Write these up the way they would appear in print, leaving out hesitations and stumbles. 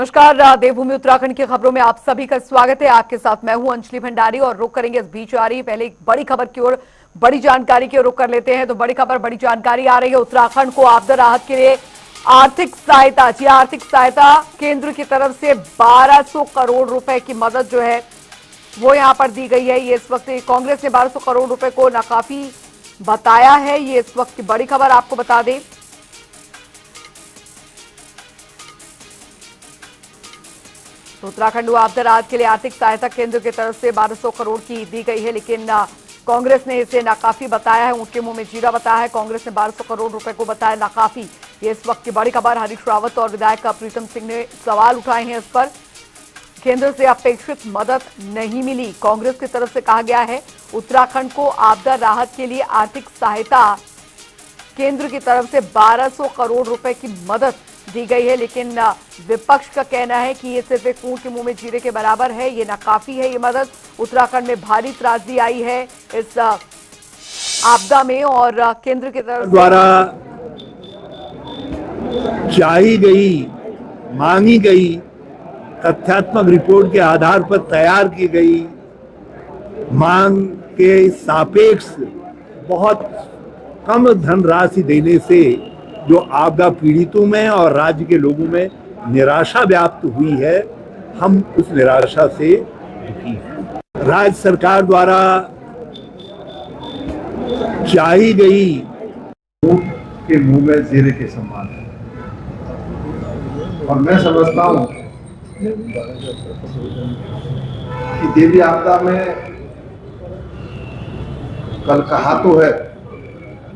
नमस्कार, देवभूमि उत्तराखंड की खबरों में आप सभी का स्वागत है। आपके साथ मैं हूं अंजलि भंडारी और रुक करेंगे इस बीच आ रही पहले एक बड़ी खबर की ओर, बड़ी जानकारी की ओर रुक कर लेते हैं। तो बड़ी खबर, बड़ी जानकारी आ रही है। उत्तराखंड को आपदा राहत के लिए आर्थिक सहायता, जी आर्थिक सहायता केंद्र की तरफ से 1200 करोड़ रुपए की मदद जो है वो यहां पर दी गई है। ये इस वक्त कांग्रेस ने 1200 करोड़ रुपए को नाकाफी बताया है। ये इस वक्त की बड़ी खबर आपको बता दें। तो उत्तराखंड को आपदा राहत के लिए आर्थिक सहायता केंद्र की तरफ से 1200 करोड़ की दी गई है, लेकिन कांग्रेस ने इसे नाकाफी बताया है। ऊंट के मुंह में जीरा बताया है। कांग्रेस ने 1200 करोड़ रुपए को बताया नाकाफी। ये इस वक्त की बड़ी खबर। हरीश रावत और विधायक प्रीतम सिंह ने सवाल उठाए हैं इस पर। केंद्र से अपेक्षित मदद नहीं मिली। कांग्रेस की तरफ से कहा गया है उत्तराखंड को आपदा राहत के लिए आर्थिक सहायता केंद्र की तरफ से 1200 करोड़ रुपए की मदद दी गई है, लेकिन विपक्ष का कहना है कि ये सिर्फ एक ऊंट के मुंह में जीरे के बराबर है, ये नाकाफी है। ये मदद उत्तराखंड में भारी त्रासदी आई है इस आपदा में और केंद्र की तरफ द्वारा चाही गई, मांगी गई तथ्यात्मक रिपोर्ट के आधार पर तैयार की गई मांग के सापेक्ष बहुत कम धनराशि देने से जो आपदा पीड़ितों में और राज्य के लोगों में निराशा व्याप्त हुई है, हम उस निराशा से दुखी हैं। राज्य सरकार द्वारा चाही गई के मुंह में जीरे के समान है और मैं समझता हूं कि देवी आपदा में कल कहा तो है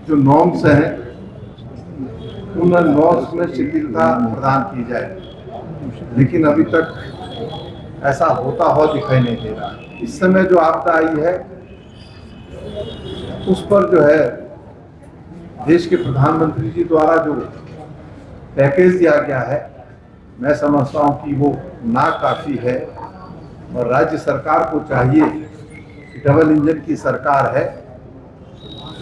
जो नॉर्म्स हैं उन नॉर्म्स में शिथिलता प्रदान की जाए, लेकिन अभी तक ऐसा होता हुआ दिखाई नहीं दे रहा। इस समय जो आपदा आई है उस पर जो है देश के प्रधानमंत्री जी द्वारा जो पैकेज दिया गया है, मैं समझता हूं कि वो नाकाफी है और राज्य सरकार को चाहिए कि डबल इंजन की सरकार है,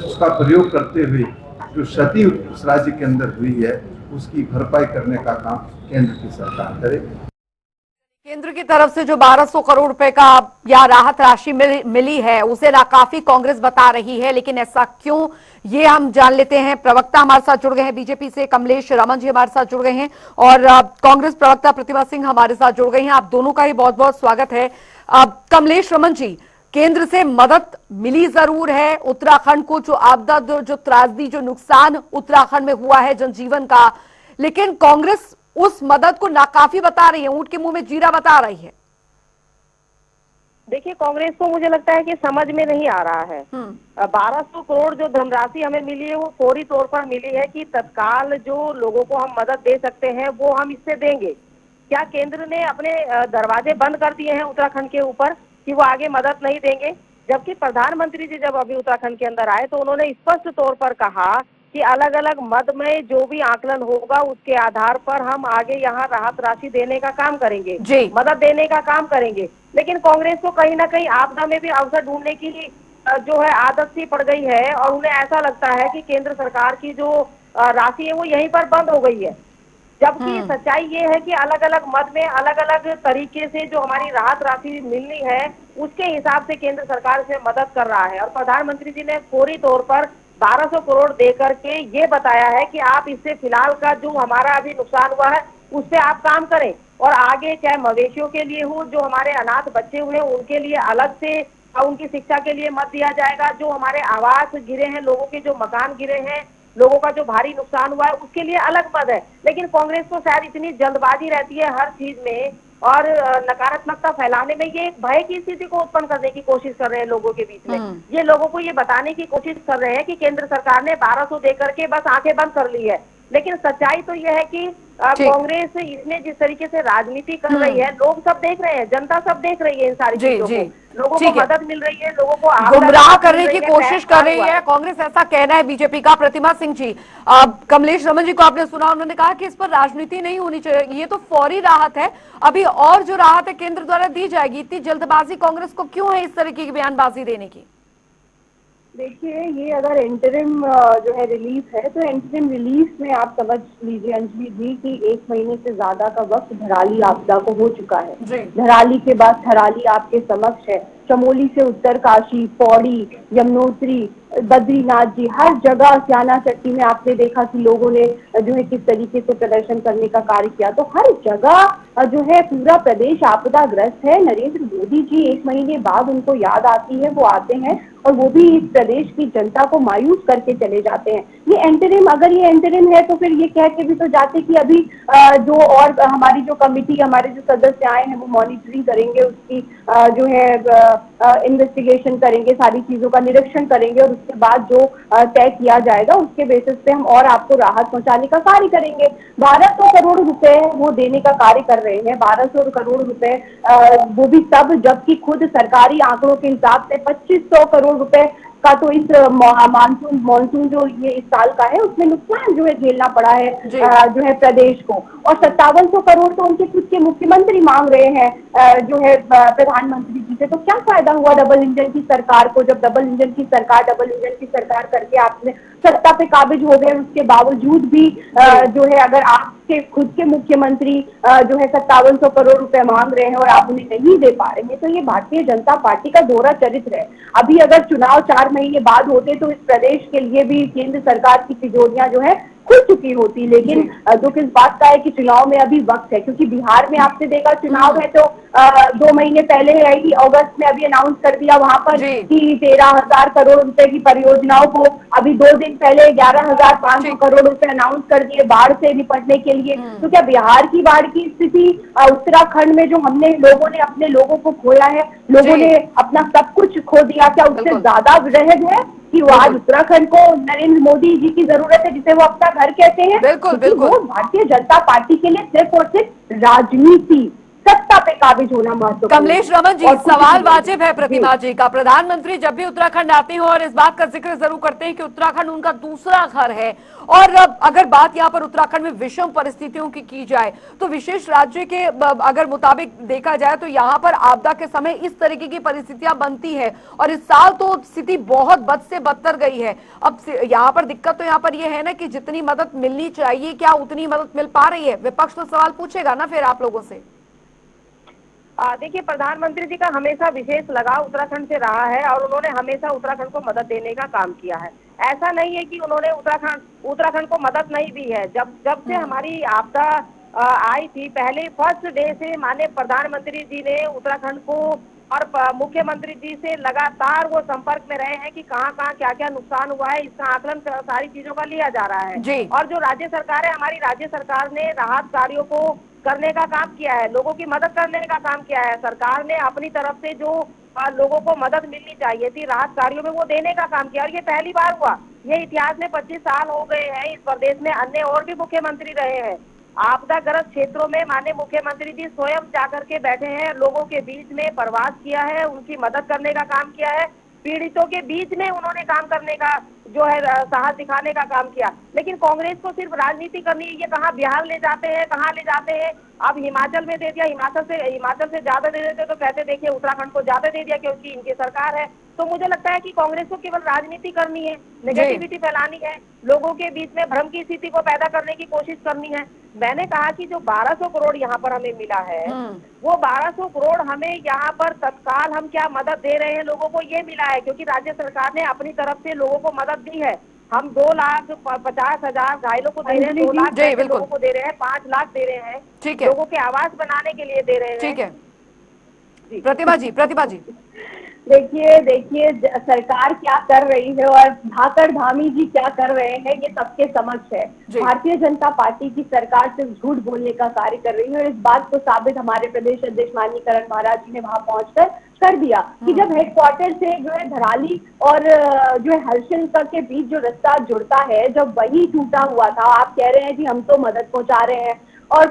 उसका प्रयोग करते हुए जो क्षति उस राज्य के अंदर हुई है उसकी भरपाई करने का काम केंद्र की सरकार करे। केंद्र की तरफ से जो 1200 करोड़ रुपए का या राहत राशि मिली है उसे नाकाफी कांग्रेस बता रही है, लेकिन ऐसा क्यों, ये हम जान लेते हैं। प्रवक्ता हमारे साथ जुड़ गए हैं बीजेपी से, कमलेश रमन जी हमारे साथ जुड़ गए हैं और कांग्रेस प्रवक्ता प्रतिभा सिंह हमारे साथ जुड़ गई हैं। आप दोनों का ही बहुत बहुत स्वागत है। कमलेश रमन जी, केंद्र से मदद मिली जरूर है उत्तराखंड को, जो आपदा जो त्रासदी जो नुकसान उत्तराखंड में हुआ है जनजीवन का, लेकिन कांग्रेस उस मदद को नाकाफी बता रही है, ऊंट के मुंह में जीरा बता रही है। देखिए, कांग्रेस को मुझे लगता है कि समझ में नहीं आ रहा है। 1200 करोड़ जो धनराशि हमें मिली है वो फौरी तौर पर मिली है कि तत्काल जो लोगों को हम मदद दे सकते हैं वो हम इससे देंगे। क्या केंद्र ने अपने दरवाजे बंद कर दिए हैं उत्तराखंड के ऊपर कि वो आगे मदद नहीं देंगे? जबकि प्रधानमंत्री जी जब अभी उत्तराखंड के अंदर आए तो उन्होंने स्पष्ट तौर पर कहा कि अलग अलग मद में जो भी आकलन होगा उसके आधार पर हम आगे यहाँ राहत राशि देने का काम करेंगे, मदद देने का काम करेंगे। लेकिन कांग्रेस को कहीं ना कहीं आपदा में भी अवसर ढूंढने की जो है आदत सी पड़ गई है और उन्हें ऐसा लगता है कि केंद्र सरकार की जो राशि है वो यहीं पर बंद हो गई है। जबकि सच्चाई ये है कि अलग अलग मद में अलग अलग तरीके से जो हमारी राहत राशि मिलनी है उसके हिसाब से केंद्र सरकार से मदद कर रहा है और प्रधानमंत्री जी ने फौरी तौर पर 1200 करोड़ दे करके ये बताया है कि आप इससे फिलहाल का जो हमारा अभी नुकसान हुआ है उस पर आप काम करें और आगे चाहे मवेशियों के लिए हो, जो हमारे अनाथ बच्चे हुए उनके लिए अलग से उनकी शिक्षा के लिए मत दिया जाएगा, जो हमारे आवास गिरे हैं, लोगों के जो मकान गिरे हैं, लोगों का जो भारी नुकसान हुआ है उसके लिए अलग मद है। लेकिन कांग्रेस को शायद इतनी जल्दबाजी रहती है हर चीज में और नकारात्मकता फैलाने में, ये एक भय की स्थिति को उत्पन्न करने की कोशिश कर रहे हैं लोगों के बीच में। ये लोगों को ये बताने की कोशिश कर रहे हैं कि केंद्र सरकार ने 1200 दे करके बस आंखें बंद कर ली है, लेकिन सच्चाई तो ये है कि कांग्रेस इसमें जिस तरीके से राजनीति कर रही है, लोग सब देख रहे हैं, जनता सब देख रही है इन सारी चीजों को, लोगों को मदद मिल रही है, लोगों को गुमराह करने की कोशिश कर रही है कांग्रेस, ऐसा कहना है बीजेपी का। प्रतिमा सिंह जी, कमलेश रमन जी को आपने सुना, उन्होंने कहा कि इस पर राजनीति नहीं होनी चाहिए, ये तो फौरी राहत है, अभी और जो राहत है केंद्र द्वारा दी जाएगी। इतनी जल्दबाजी कांग्रेस को क्यों है इस तरह की बयानबाजी देने की? देखिए, ये अगर इंटरिम जो है रिलीफ है, तो इंटरिम रिलीफ में आप समझ लीजिए अंजलि जी कि 1 महीने से ज्यादा का वक्त धराली आपदा को हो चुका है। धराली के बाद थराली आपके समक्ष है। चमोली से उत्तरकाशी, पौड़ी, यमुनोत्री, बद्रीनाथ जी, हर जगह स्याना चट्टी में आपने देखा कि लोगों ने जो है किस तरीके से प्रदर्शन करने का कार्य किया। तो हर जगह जो है पूरा प्रदेश आपदाग्रस्त है। नरेंद्र मोदी जी 1 महीने बाद उनको याद आती है, वो आते हैं और वो भी इस प्रदेश की जनता को मायूस करके चले जाते हैं। ये एंटरिम, अगर ये एंटरिम है तो फिर ये कह के भी तो जाते कि अभी जो और हमारी जो कमिटी, हमारे जो सदस्य आए हैं वो मॉनिटरिंग करेंगे, उसकी जो है इन्वेस्टिगेशन करेंगे, सारी चीजों का निरीक्षण करेंगे और उसके बाद जो तय किया जाएगा उसके बेसिस पे हम और आपको राहत पहुंचाने का कार्य करेंगे। 1200 करोड़ रुपए वो देने का कार्य कर रहे हैं। 1200 करोड़ रुपए वो भी तब जबकि खुद सरकारी आंकड़ों के हिसाब से 2500 करोड़ रुपए का तो इस मानसून जो ये इस साल का है उसमें नुकसान जो है झेलना पड़ा है जो है प्रदेश को। और 5700 करोड़ तो उनके खुद के मुख्यमंत्री मांग रहे हैं जो है प्रधानमंत्री जी से। तो क्या फायदा हुआ डबल इंजन की सरकार को, जब डबल इंजन की सरकार करके आपने सत्ता पे काबिज हो गए, उसके बावजूद भी जो है अगर आपके खुद के मुख्यमंत्री जो है 5700 करोड़ रुपए मांग रहे हैं और आप उन्हें नहीं दे पा रहे हैं, तो ये भारतीय जनता पार्टी का दोहरा चरित्र है। अभी अगर चुनाव 4 महीने बाद होते तो इस प्रदेश के लिए भी केंद्र सरकार की तिजोरियां जो है खुल चुकी होती, लेकिन दुख इस बात का है कि चुनाव में अभी वक्त है। क्योंकि बिहार में आपने देखा चुनाव है तो 2 महीने पहले है कि अगस्त में अभी अनाउंस कर दिया वहां पर कि 13,000 करोड़ रुपए की परियोजनाओं को, अभी 2 दिन पहले 11,500 करोड़ रुपए अनाउंस कर दिए बाढ़ से निपटने के लिए। तो क्या बिहार की बाढ़ की स्थिति, उत्तराखंड में जो हमने लोगों ने अपने लोगों को खोया है, लोगों ने अपना सब कुछ खो दिया, क्या उससे ज्यादा रहद है कि वो आज उत्तराखंड को नरेंद्र मोदी जी की जरूरत है जिसे वो अपना घर कहते हैं? बिल्कुल। वो भारतीय जनता पार्टी के लिए सिर्फ और सिर्फ राजनीति, सत्ता पे काबिज होना महत्वपूर्ण। कमलेश रमन जी, सवाल वाजिब है प्रतिमा जी का। प्रधानमंत्री जब भी उत्तराखंड आते हैं और इस बात का जिक्र जरूर करते हैं कि उत्तराखंड उनका दूसरा घर है। और अगर बात यहाँ पर उत्तराखंड में विषम परिस्थितियों की जाए तो विशेष राज्य के अगर मुताबिक देखा जाए तो यहाँ पर आपदा के समय इस तरीके की परिस्थितियां बनती है और इस साल तो स्थिति बहुत बद से बदतर गई है। अब यहाँ पर दिक्कत तो यहाँ पर यह है ना कि जितनी मदद मिलनी चाहिए क्या उतनी मदद मिल पा रही है? विपक्ष तो सवाल पूछेगा ना फिर आप लोगों से। देखिए, प्रधानमंत्री जी का हमेशा विशेष लगाव उत्तराखंड से रहा है और उन्होंने हमेशा उत्तराखंड को मदद देने का काम किया है। ऐसा नहीं है कि उन्होंने उत्तराखंड को मदद नहीं दी है। जब से हमारी आपदा आई थी, पहले फर्स्ट डे से माननीय प्रधानमंत्री जी ने उत्तराखंड को और मुख्यमंत्री जी से लगातार वो संपर्क में रहे हैं कि कहाँ क्या क्या नुकसान हुआ है, इसका आकलन सारी चीजों का लिया जा रहा है। और जो राज्य सरकार है, हमारी राज्य सरकार ने राहत कार्यों को करने का काम किया है, लोगों की मदद करने का काम किया है। सरकार ने अपनी तरफ से जो लोगों को मदद मिलनी चाहिए थी राहत कार्यों में वो देने का काम किया। और ये पहली बार हुआ, ये इतिहास में 25 साल हो गए हैं इस प्रदेश में अन्य और भी मुख्यमंत्री रहे हैं। आपदाग्रस्त क्षेत्रों में माननीय मुख्यमंत्री जी स्वयं जाकर के बैठे हैं, लोगों के बीच में प्रवास किया है, उनकी मदद करने का काम किया है, पीड़ितों के बीच में उन्होंने काम करने का जो है साहस दिखाने का काम किया। लेकिन कांग्रेस को सिर्फ राजनीति करनी है, ये कहाँ बिहार ले जाते हैं, कहाँ ले जाते हैं, अब हिमाचल में दे दिया, हिमाचल से ज्यादा दे देते तो कहते देखिए उत्तराखंड को ज्यादा दे दिया क्योंकि इनकी सरकार है। तो मुझे लगता है कि कांग्रेस को केवल राजनीति करनी है, नेगेटिविटी फैलानी है, लोगों के बीच में भ्रम की स्थिति को पैदा करने की कोशिश करनी है। मैंने कहा कि जो 1200 करोड़ यहाँ पर हमें मिला है, वो 1200 करोड़ हमें यहाँ पर तत्काल हम क्या मदद दे रहे हैं लोगों को, ये मिला है क्योंकि राज्य सरकार ने अपनी तरफ से लोगों को मदद दी है। हम 2,50,000 घायलों को दे रहे हैं, 2 लाख लोगों को दे रहे हैं, 5 लाख दे रहे हैं, लोगों के आवास बनाने के लिए दे रहे हैं। ठीक है प्रतिभा जी। देखिए सरकार क्या कर रही है और धाकड़ धामी जी क्या कर रहे हैं, ये सबके समक्ष है। भारतीय जनता पार्टी की सरकार सिर्फ झूठ बोलने का कार्य कर रही है और इस बात को साबित हमारे प्रदेश अध्यक्ष माननीय करण महाराज जी ने वहां पहुंचकर कर दिया कि जब हेडक्वार्टर से जो है धराली और जो है हर्षिल के बीच जो रास्ता जुड़ता है, जब वही टूटा हुआ था, आप कह रहे हैं कि हम तो मदद पहुंचा रहे हैं और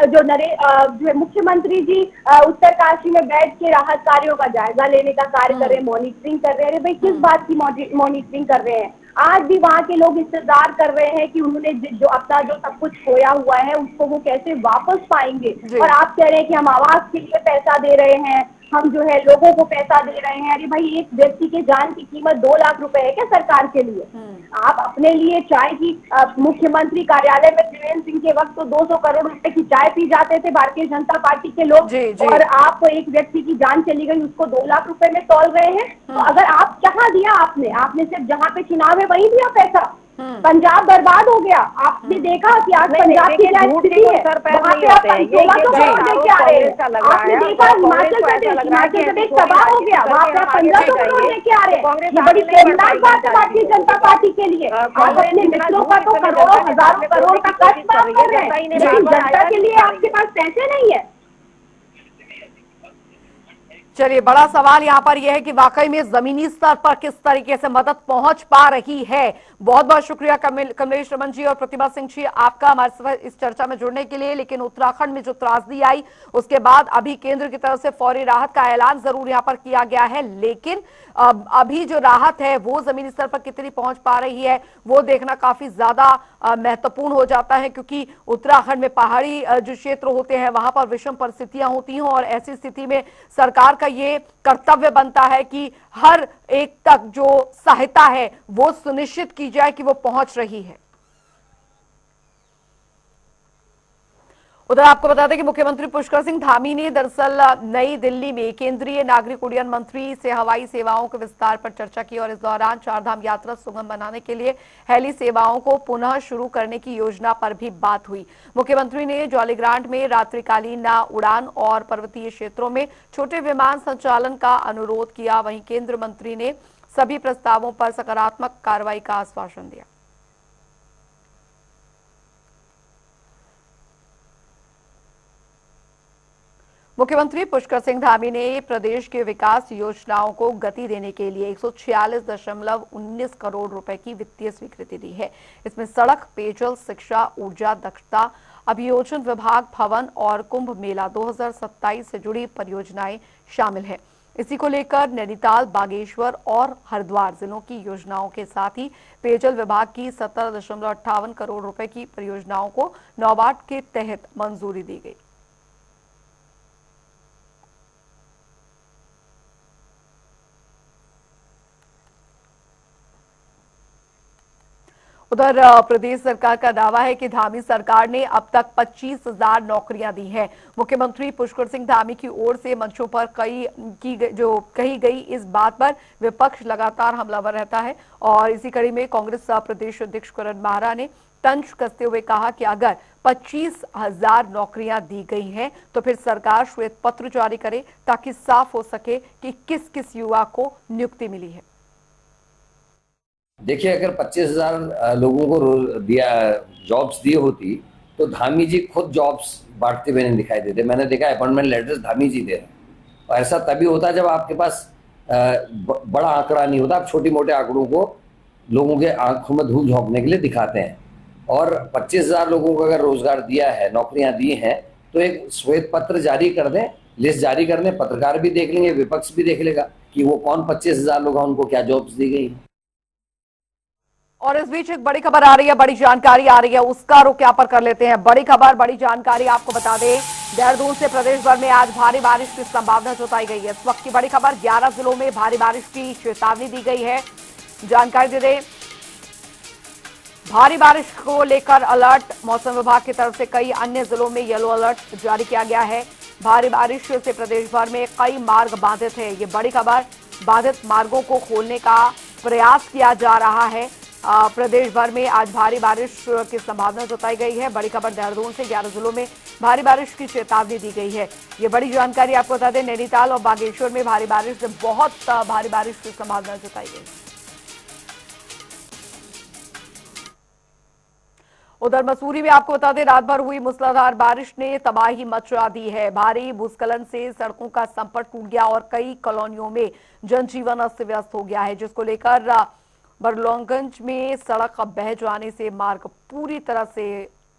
जो है मुख्यमंत्री जी उत्तरकाशी में बैठ के राहत कार्यों का जायजा लेने का कार्य कर रहे हैं, मॉनिटरिंग कर रहे हैं। भाई किस बात की मॉनिटरिंग कर रहे हैं? आज भी वहाँ के लोग इंतजार कर रहे हैं कि उन्होंने जो अपना जो सब कुछ खोया हुआ है उसको वो कैसे वापस पाएंगे। और आप कह रहे हैं कि हम आवास के लिए पैसा दे रहे हैं, हम जो है लोगों को पैसा दे रहे हैं। अरे भाई, एक व्यक्ति के जान की कीमत 2 लाख रुपए है क्या सरकार के लिए? आप अपने लिए चाय की मुख्यमंत्री कार्यालय में त्रिवेंद्र सिंह के वक्त तो 200 करोड़ रुपए की चाय पी जाते थे भारतीय जनता पार्टी के लोग, और आप एक व्यक्ति की जान चली गई उसको 2 लाख रुपए में तौल रहे हैं। तो अगर आप कहाँ दिया आपने सिर्फ जहाँ पे चुनाव है वहीं दिया पैसा। पंजाब बर्बाद हो गया। आपने देखा कि आज पंजाब की क्या स्थिति है, वहाँ पे आप 1600 करोड़ देके आ रहे हैं। आपने देखा हिमाचल प्रदेश तबाह हो गया, वहाँ पे आप 1500 करोड़ देके आ रहे हैं। ये बड़ी शर्मनाक बात है भारतीय जनता पार्टी के लिए। आप अपने मित्रों का तो करोड़ों हजारों करोड़ का कर्ज माफ कर रहे हैं, लेकिन जनता के लिए आपके पास पैसे नहीं है। चलिए, बड़ा सवाल यहाँ पर यह है कि वाकई में जमीनी स्तर पर किस तरीके से मदद पहुंच पा रही है। बहुत बहुत शुक्रिया कमलेश रमन जी और प्रतिभा सिंह जी आपका हमारे साथ इस चर्चा में जुड़ने के लिए। लेकिन उत्तराखंड में जो त्रासदी आई उसके बाद अभी केंद्र की तरफ से फौरी राहत का ऐलान जरूर यहाँ पर किया गया है, लेकिन अभी जो राहत है वो जमीनी स्तर पर कितनी पहुंच पा रही है वो देखना काफी ज्यादा महत्वपूर्ण हो जाता है, क्योंकि उत्तराखंड में पहाड़ी जो क्षेत्र होते हैं वहां पर विषम परिस्थितियां होती हैं और ऐसी स्थिति में सरकार का ये कर्तव्य बनता है कि हर एक तक जो सहायता है वो सुनिश्चित की जाए कि वो पहुंच रही है। उधर आपको बता दें कि मुख्यमंत्री पुष्कर सिंह धामी ने दरअसल नई दिल्ली में केंद्रीय नागरिक उड्डयन मंत्री से हवाई सेवाओं के विस्तार पर चर्चा की और इस दौरान चारधाम यात्रा सुगम बनाने के लिए हेली सेवाओं को पुनः शुरू करने की योजना पर भी बात हुई। मुख्यमंत्री ने जौलीग्रांट में रात्रिकालीन उड़ान और पर्वतीय क्षेत्रों में छोटे विमान संचालन का अनुरोध किया। वहीं केंद्रीय मंत्री ने सभी प्रस्तावों पर सकारात्मक कार्रवाई का आश्वासन दिया। मुख्यमंत्री पुष्कर सिंह धामी ने प्रदेश के विकास योजनाओं को गति देने के लिए 146.19 करोड़ रुपए की वित्तीय स्वीकृति दी है। इसमें सड़क, पेयजल, शिक्षा, ऊर्जा दक्षता, अभियोजन विभाग, भवन और कुंभ मेला 2027 से जुड़ी परियोजनाएं शामिल है। इसी को लेकर नैनीताल, बागेश्वर और हरिद्वार जिलों की योजनाओं के साथ ही पेयजल विभाग की 17.58 करोड़ रुपए की परियोजनाओं को नाबार्ड के तहत मंजूरी दी गई। उधर प्रदेश सरकार का दावा है कि धामी सरकार ने अब तक 25,000 नौकरियां दी हैं। मुख्यमंत्री पुष्कर सिंह धामी की ओर से मंचों पर कही गई इस बात पर विपक्ष लगातार हमलावर रहता है और इसी कड़ी में कांग्रेस प्रदेश अध्यक्ष करण माहरा ने तंज कसते हुए कहा कि अगर 25,000 नौकरियां दी गई हैं तो फिर सरकार श्वेत पत्र जारी करे ताकि साफ हो सके कि किस किस युवा को नियुक्ति मिली है। देखिए, अगर 25,000 लोगों को जॉब्स दी होती तो धामी जी खुद जॉब्स बांटते हुए नहीं दिखाई देते। मैंने देखा अपॉइंटमेंट लेटर्स धामी जी दे रहे हैं और ऐसा तभी होता जब आपके पास बड़ा आंकड़ा नहीं होता। आप छोटे मोटे आंकड़ों को लोगों के आंखों में धूल झोंकने के लिए दिखाते हैं। और 25,000 लोगों को अगर रोजगार दिया है, नौकरियां दी हैं, तो एक श्वेत पत्र जारी कर दें, लिस्ट जारी कर दें। पत्रकार भी देख लेंगे, विपक्ष भी देख लेगा कि वो कौन 25,000 लोग हैं, उनको क्या जॉब्स दी गई। और इस बीच एक बड़ी खबर आ रही है, बड़ी जानकारी आ रही है, उसका रुख यहाँ पर कर लेते हैं। बड़ी खबर, बड़ी जानकारी आपको बता दें, देहरादून से प्रदेश भर में आज भारी बारिश की संभावना जताई गई है। इस वक्त की बड़ी खबर, 11 जिलों में भारी बारिश की चेतावनी दी गई है। जानकारी दे दें, भारी बारिश को लेकर अलर्ट मौसम विभाग की तरफ से कई अन्य जिलों में येलो अलर्ट जारी किया गया है। भारी बारिश से प्रदेश भर में कई मार्ग बाधित है। ये बड़ी खबर, बाधित मार्गों को खोलने का प्रयास किया जा रहा है। प्रदेश भर में आज भारी बारिश की संभावना जताई गई है। बड़ी खबर, देहरादून से 11 जिलों में भारी बारिश की चेतावनी दी गई है। ये बड़ी जानकारी आपको बता दें, नैनीताल और बागेश्वर में भारी बारिश से बहुत भारी बारिश की संभावना जताई गई। उधर मसूरी में आपको बता दें, रात भर हुई मूसलाधार बारिश ने तबाही मचा दी है। भारी भूस्खलन से सड़कों का संपर्क टूट गया और कई कॉलोनियों में जनजीवन अस्त व्यस्त हो गया है, जिसको लेकर बरलोंगंज में सड़क बह जाने से मार्ग पूरी तरह से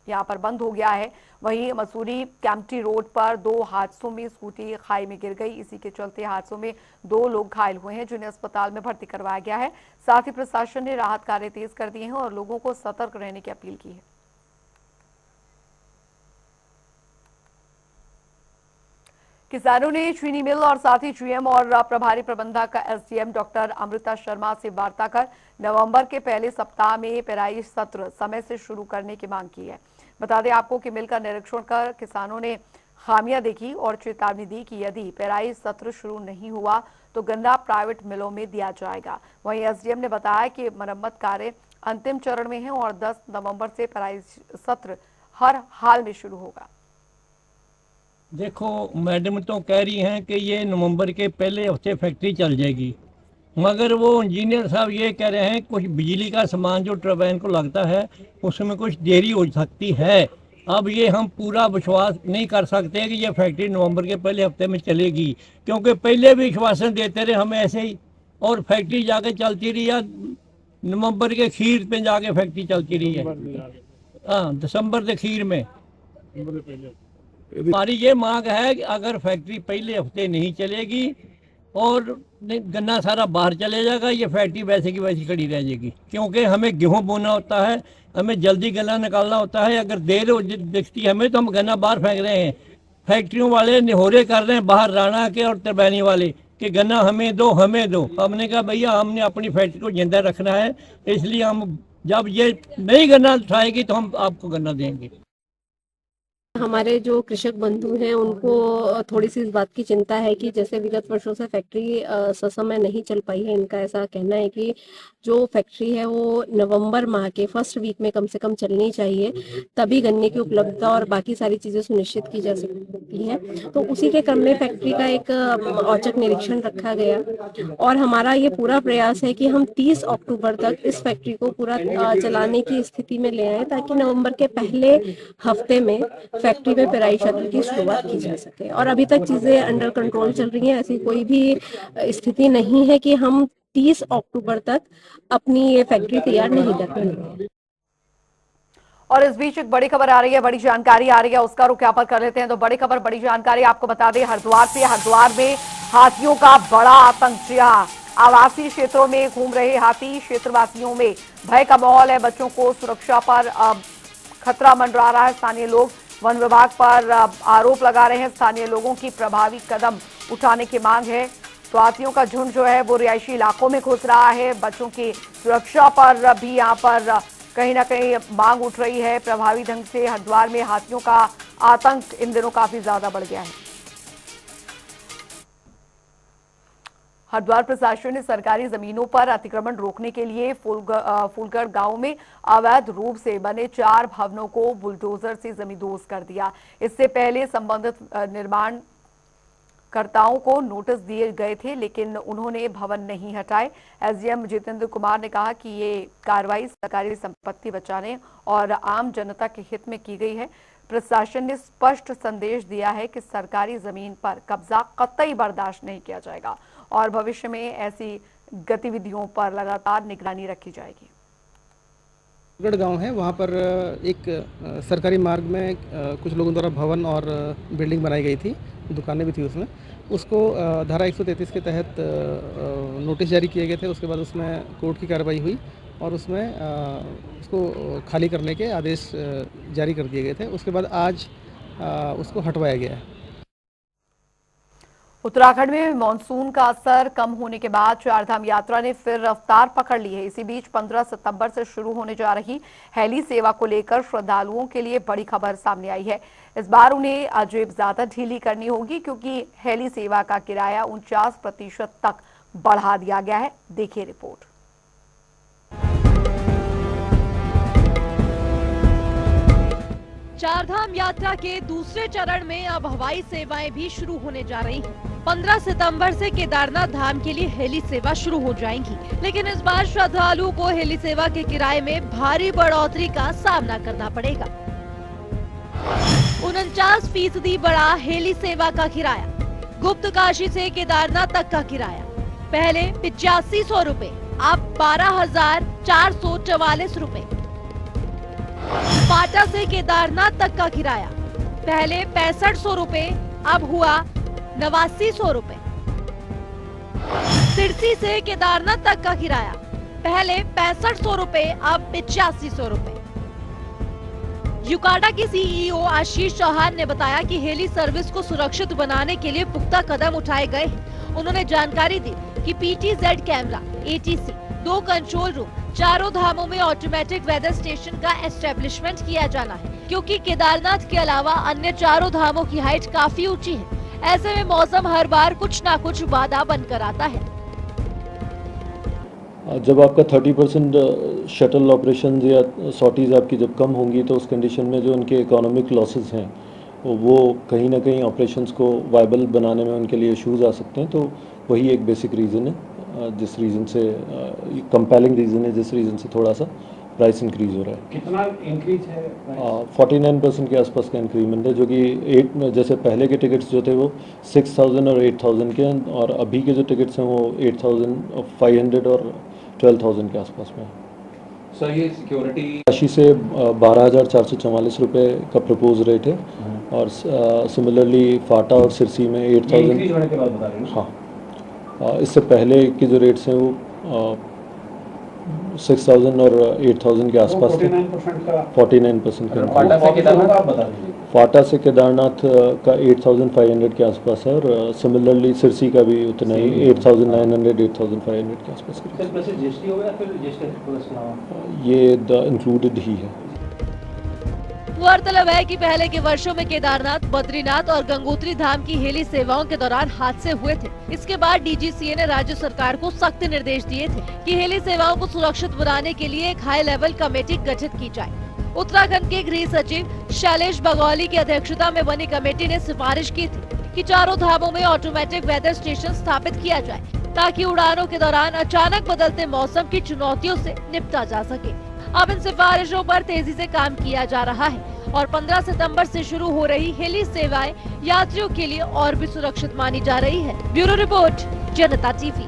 यहां पर बंद हो गया है। वहीं मसूरी कैंपटी रोड पर 2 हादसों में स्कूटी खाई में गिर गई। इसी के चलते हादसों में 2 लोग घायल हुए हैं, जिन्हें अस्पताल में भर्ती करवाया गया है। साथ ही प्रशासन ने राहत कार्य तेज कर दिए हैं और लोगों को सतर्क रहने की अपील की है। किसानों ने चीनी मिल और साथ ही जीएम और प्रभारी प्रबंधक एसडीएम डॉक्टर अमृता शर्मा से वार्ता कर नवंबर के पहले सप्ताह में पेराई सत्र समय से शुरू करने की मांग की है। बता दें आपको कि मिल का निरीक्षण कर किसानों ने खामियां देखी और चेतावनी दी कि यदि पेराई सत्र शुरू नहीं हुआ तो गन्ना प्राइवेट मिलों में दिया जाएगा। वहीं एसडीएम ने बताया कि मरम्मत कार्य अंतिम चरण में है और 10 नवंबर से पेराई सत्र हर हाल में शुरू होगा। देखो, मैडम तो कह रही हैं कि ये नवंबर के पहले हफ्ते फैक्ट्री चल जाएगी, मगर वो इंजीनियर साहब ये कह रहे हैं कुछ बिजली का सामान जो टरबाइन को लगता है उसमें कुछ देरी हो सकती है। अब ये हम पूरा विश्वास नहीं कर सकते कि ये फैक्ट्री नवंबर के पहले हफ्ते में चलेगी, क्योंकि पहले भी विश्वासन देते रहे हम ऐसे ही, और फैक्ट्री जाके चलती रही है। नवंबर के खीर पे जाके फैक्ट्री चलती रही है, हाँ, दिसंबर के खीर में। हमारी ये मांग है कि अगर फैक्ट्री पहले हफ्ते नहीं चलेगी और गन्ना सारा बाहर चले जाएगा, ये फैक्ट्री वैसे की वैसी खड़ी रह जाएगी, क्योंकि हमें गेहूं बोना होता है, हमें जल्दी गन्ना निकालना होता है। अगर देर दिखती है हमें तो हम गन्ना बाहर फेंक रहे हैं। फैक्ट्रियों वाले निहोरे कर रहे हैं बाहर राणा के और टरबैनी वाले कि गन्ना हमें दो, हमें दो। हमने कहा भैया हमने अपनी फैक्ट्री को जिंदा रखना है, इसलिए हम जब ये नई गन्ना उठाएगी तो हम आपको गन्ना देंगे। हमारे जो कृषक बंधु हैं उनको थोड़ी सी इस बात की चिंता है कि जैसे विगत वर्षों से फैक्ट्री ससमय नहीं चल पाई है। इनका ऐसा कहना है कि जो फैक्ट्री है वो नवंबर माह के फर्स्ट वीक में कम से कम चलनी चाहिए, तभी गन्ने की उपलब्धता और बाकी सारी चीजें सुनिश्चित की जा सकती हैं। तो उसी के क्रम में फैक्ट्री का एक औचक निरीक्षण रखा गया और हमारा ये पूरा प्रयास है कि हम 30 अक्टूबर तक इस फैक्ट्री को पूरा चलाने की स्थिति में ले आए, ताकि नवंबर के पहले हफ्ते में फैक्ट्री में पेराई सत्र की शुरुआत की जा सके। और अभी तक चीजें अंडर कंट्रोल चल रही हैं, ऐसी कोई भी स्थिति नहीं है कि हम 30 अक्टूबर तक अपनी ये फैक्ट्री तैयार नहीं कर पाएंगे। और इस बीच एक बड़ी खबर आ रही है, बड़ी जानकारी आ रही है, उसका रुख यहाँ पर कर लेते हैं। तो बड़ी खबर, बड़ी जानकारी आपको बता दें हरिद्वार से। हरिद्वार में हाथियों का बड़ा आतंक। जी हाँ, आवासीय क्षेत्रों में घूम रहे हाथी, क्षेत्रवासियों में भय का माहौल है। बच्चों को सुरक्षा पर खतरा मंडरा रहा है। स्थानीय लोग वन विभाग पर आरोप लगा रहे हैं। स्थानीय लोगों की प्रभावी कदम उठाने की मांग है। तो हाथियों का झुंड जो है वो रिहायशी इलाकों में घुस रहा है। बच्चों की सुरक्षा पर भी यहाँ पर कहीं ना कहीं मांग उठ रही है। प्रभावी ढंग से हरिद्वार में हाथियों का आतंक इन दिनों काफी ज्यादा बढ़ गया है। हरिद्वार प्रशासन ने सरकारी जमीनों पर अतिक्रमण रोकने के लिए फूलगढ़ गांव में अवैध रूप से बने 4 भवनों को बुलडोजर से जमींदोज कर दिया। इससे पहले संबंधित निर्माण कर्ताओं को नोटिस दिए गए थे, लेकिन उन्होंने भवन नहीं हटाए। एसडीएम जितेंद्र कुमार ने कहा कि ये कार्रवाई सरकारी संपत्ति बचाने और आम जनता के हित में की गई है। प्रशासन ने स्पष्ट संदेश दिया है कि सरकारी जमीन पर कब्जा कतई बर्दाश्त नहीं किया जाएगा और भविष्य में ऐसी गतिविधियों पर लगातार निगरानी रखी जाएगी। गढ़ गांव है, वहाँ पर एक सरकारी मार्ग में कुछ लोगों द्वारा भवन और बिल्डिंग बनाई गई थी, दुकानें भी थी उसमें। उसको धारा 133 के तहत नोटिस जारी किए गए थे। उसके बाद उसमें कोर्ट की कार्रवाई हुई और उसमें उसको खाली करने के आदेश जारी कर दिए गए थे। उसके बाद आज उसको हटवाया गया है। उत्तराखंड में मानसून का असर कम होने के बाद चारधाम यात्रा ने फिर रफ्तार पकड़ ली है। इसी बीच 15 सितंबर से शुरू होने जा रही हेली सेवा को लेकर श्रद्धालुओं के लिए बड़ी खबर सामने आई है। इस बार उन्हें अजेब ज्यादा ढीली करनी होगी, क्योंकि हेली सेवा का किराया 49% तक बढ़ा दिया गया है। देखिए रिपोर्ट। चारधाम यात्रा के दूसरे चरण में अब हवाई सेवाएं भी शुरू होने जा रही हैं। 15 सितंबर से केदारनाथ धाम के लिए हेली सेवा शुरू हो जाएंगी, लेकिन इस बार श्रद्धालुओं को हेली सेवा के किराए में भारी बढ़ोतरी का सामना करना पड़ेगा। 49% बढ़ा हेली सेवा का किराया। गुप्त काशी से केदारनाथ तक का किराया पहले 8500 रूपए, अब 12,444 रूपए। पाटा से केदारनाथ तक का किराया पहले 6500 रूपए, अब हुआ 8900 रूपए। सिरसी से केदारनाथ तक का किराया पहले 6500 रूपए, अब 8500 रूपए। यूकाडा के सीईओ आशीष चौहान ने बताया कि हेली सर्विस को सुरक्षित बनाने के लिए पुख्ता कदम उठाए गए हैं। उन्होंने जानकारी दी कि PTZ camera, ATC, 2 control room, चारों धामों में ऑटोमेटिक वेदर स्टेशन का एस्टेब्लिशमेंट किया जाना है, क्योंकि केदारनाथ के अलावा अन्य चारों धामों की हाइट काफी ऊंची है। ऐसे में मौसम हर बार कुछ ना कुछ बाधा बनकर आता है। जब आपका 30% शटल ऑपरेशंस या सॉर्टीज़ आपकी जब कम होंगी तो उस कंडीशन में जो उनके इकोनॉमिक लॉसेस हैं वो कहीं ना कहीं ऑपरेशंस को वायबल बनाने में उनके लिए इश्यूज़ आ सकते हैं। तो वही एक बेसिक रीज़न है, जिस रीज़न से कंपेलिंग रीज़न है, जिस रीज़न से थोड़ा सा प्राइस इंक्रीज़ हो रहा है। कितना इंक्रीज है? 49% के आसपास का इंक्रीमेंट है, जो कि जैसे पहले के टिकट्स जो थे वो 6000 और 8000 के हैं, और अभी के जो टिकट्स हैं वो 8500 और 12000 के आसपास में। सर ये सिक्योरिटी राशि से 12444 रुपये का प्रपोज रेट है, और सिमिलरली फाटा और सिरसी में 8000 होने के बाद बता रहे हैं। हाँ, इससे पहले के जो रेट्स हैं वो 6000 और 8000 के आसपास थे। 49% का। फाटा से केदारनाथ आप बता दीजिए। फाटा से केदारनाथ का 8500 के आसपास है, और सिमिलरली सिरसी का भी उतना ही 8900 8500 के आसपास। जीएसटी हो गया, फिर जीएसटी ये इंक्लूडेड ही है। गौरतलब है कि पहले के वर्षों में केदारनाथ, बद्रीनाथ और गंगोत्री धाम की हेली सेवाओं के दौरान हादसे हुए थे। इसके बाद DGCA ने राज्य सरकार को सख्त निर्देश दिए थे कि हेली सेवाओं को सुरक्षित बनाने के लिए एक हाई लेवल कमेटी गठित की जाए। उत्तराखंड के गृह सचिव शैलेश बगौली की अध्यक्षता में बनी कमेटी ने सिफारिश की थी कि चारों धामों में ऑटोमेटिक वेदर स्टेशन स्थापित किया जाए, ताकि उड़ानों के दौरान अचानक बदलते मौसम की चुनौतियों से निपटा जा सके। अब इन सिफारिशों पर तेजी से काम किया जा रहा है, और 15 सितंबर से शुरू हो रही हेली सेवाएं यात्रियों के लिए और भी सुरक्षित मानी जा रही है। ब्यूरो रिपोर्ट, जनता टीवी।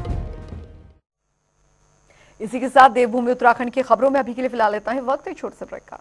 इसी के साथ देवभूमि उत्तराखंड की खबरों में अभी के लिए फिलहाल इतना ही। वक्त है छोटे से ब्रेक का।